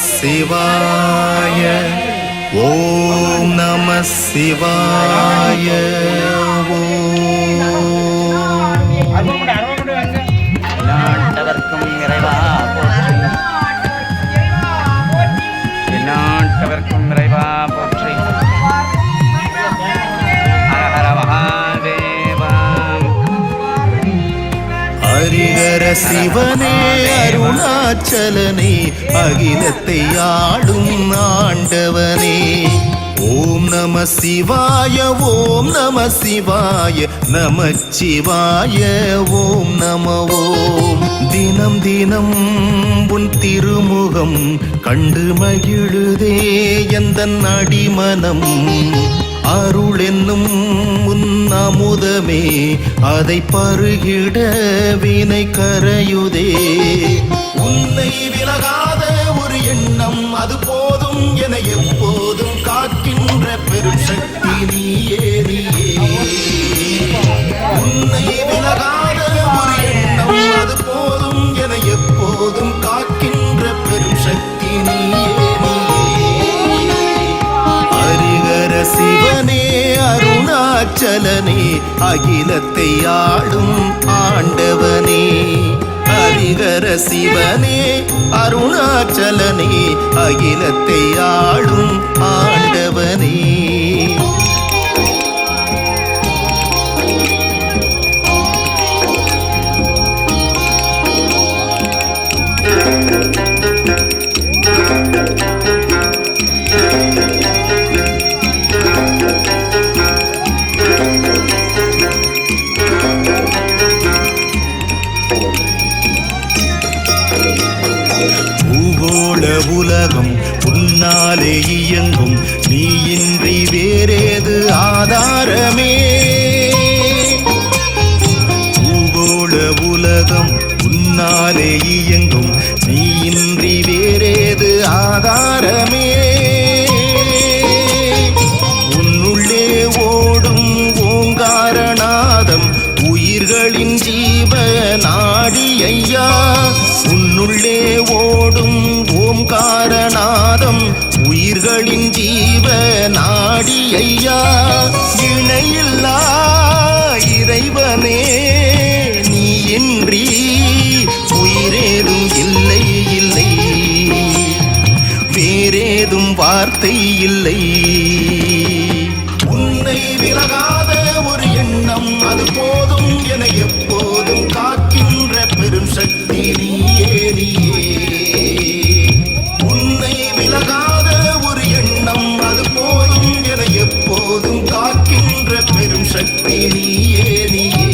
சிவாய. ஓம் நம சிவாய. நாட்டவர்க்கும் இறைவா போற்றி, நாட்டவர்க்கும் இறைவா போற்றி. ஹர ஹர மகாதேவா. ஹரிஹர சிவனே அருணாச்சலனே அகிலத்தை ஆடும் ஆண்டவனே. ஓம் நம சிவாய. ஓம் நம சிவாய. நமச்சிவாய. ஓம் நம ஓம். தினம் தினம் உன் திருமுகம் கண்டு மகிழுதே எந்தன் அடிமனம். அருள் என்னும் உன் அமுதமே அதை பருகிட வினை கரையுதே. உன்னை விலகாத ஒரு எண்ணம் அது போதும் என எப்போதும் காக்கின்ற பெரும் சக்தி நீயே நீயே. உன்னை விலகாத ஒரு எண்ணம் அது போதும் என எப்போதும் காக்கின்ற பெரும் சக்தி நீயே நீயே. ஹரிஹர சிவனே அருணாச்சலனே அகிலத்தை ஆடும் ஆண்டவனே. ஹரிஹர சிவனே அருணாச்சலனே அகிலத்தை ஆடும் ஆண்டவனே. பூகோள உலகம் உன்னாலே இயங்கும் நீயின்றி வேறேது ஆதாரமே. பூகோள உலகம் உன்னாலே இயங்கும் நீயின்றி வேறேது ஆதாரமே. உன்னுள்ளே ஓடும் ஓங்காரநாதம் உயிர்களின் ஜீவ நாடி ஐயா. உன்னுள்ளே ஓடும் ஓம்காரநாதம் உயிர்களின் ஜீவ நாடி ஐயா. இணையில்லா இறைவனே நீ இன்றி உயிரேதும் இல்லை இல்லை. வேறேதும் வார்த்தை இல்லை. உன்னை விலகாத ஒரு எண்ணம் அது போதும் என எப்போதும் காக்கின்ற பெரும் சக்தி நீயே நீயே. உன்னை விலகாத ஒரு எண்ணம் அது போதும் என எப்போதும் காக்கின்ற பெரும் சக்தி நீயே நீயே.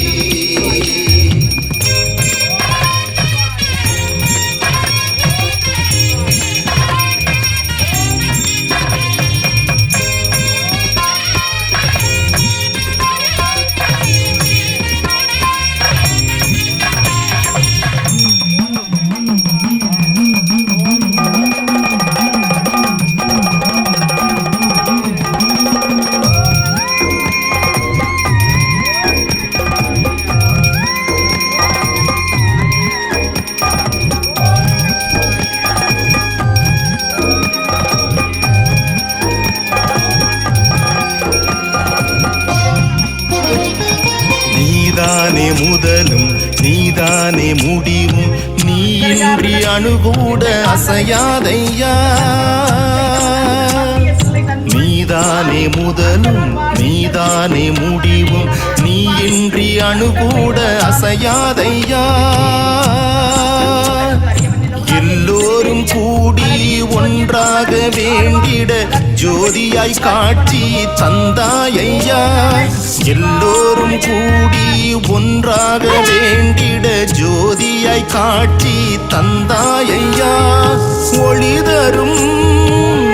நீதானே முதலும் நீதானே முடிவும் நீயின்றி அணுகூட அசையாதையா. நீதானே முதலும் நீதானே முடிவும் நீயின்றி அணுகூட அசையாதையா. எல்லோரும் கூடி ஒன்றாக வேண்டிட ஜோதியாய் காட்சி தந்தாயையா. எல்லோரும் கூடி ஒன்றாக வேண்டிட ஜோதியாய் காட்சி தந்தாயையா. ஒளி தரும்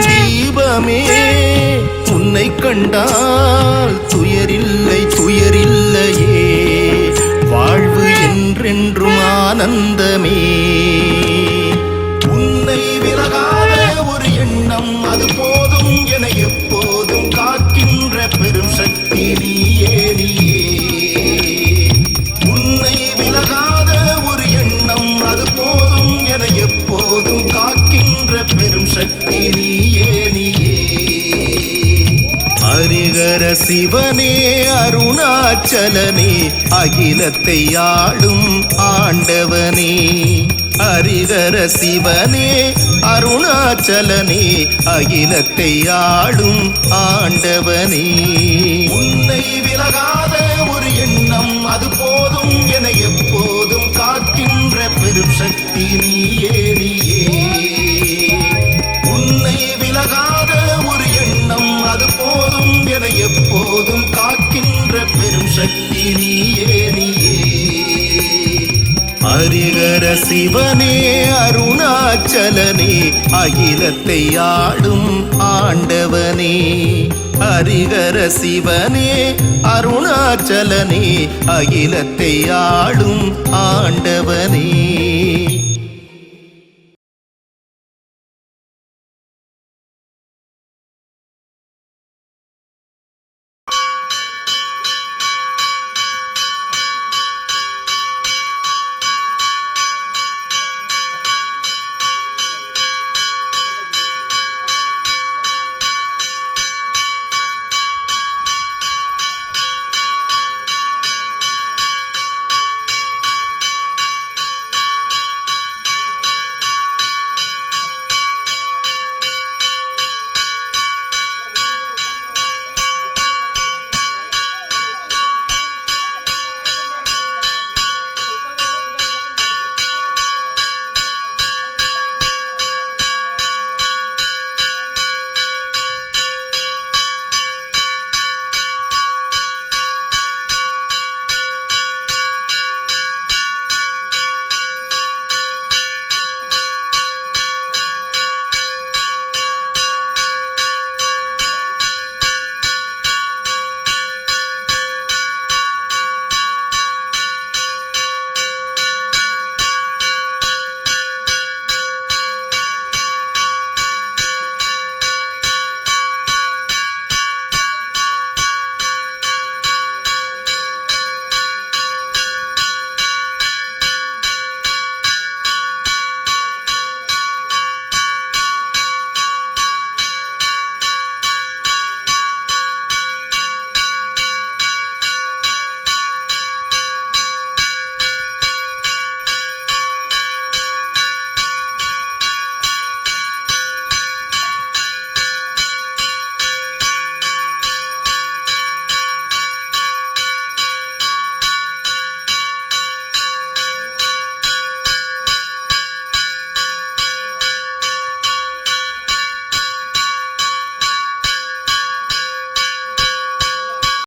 தீபமே உன்னை கண்டால் துயரில்லை துயரில்லையே. வாழ்வு என்றென்றும் ஆனந்தமே. உன்னை விலகாத ஒரு எண்ணம் அது போதும் என எப்போதும் காக்கின்ற பெரும் சக்தி நீயே நீயே. உன்னை விலகாத ஒரு எண்ணம் அது போதும் என எப்போதும் காக்கின்ற பெரும் சக்தி நீயே நீயே. ஹரிகர சிவனே அருணாச்சலனே அகிலத்தை ஆளும் ஆண்டவனே. ஹரிகர சிவனே அருணாச்சலனே அகிலத்தை ஆளும் ஆண்டவனே. உன்னை விலகாத ஒரு எண்ணம் அது போதும் என எப்போதும் காக்கின்ற பெரும் சக்தி நீயே நீயே. உன்னை விலகாத ஒரு எண்ணம் அது போதும் என எப்போதும் காக்கின்ற பெரும் சக்தி நீயே நீயே. ஹரிகர சிவனே அருணாச்சலனே அகிலத்தை ஆளும் ஆண்டவனே. ஹரிகர சிவனே அருணாச்சலனே அகிலத்தை ஆளும் ஆண்டவனே.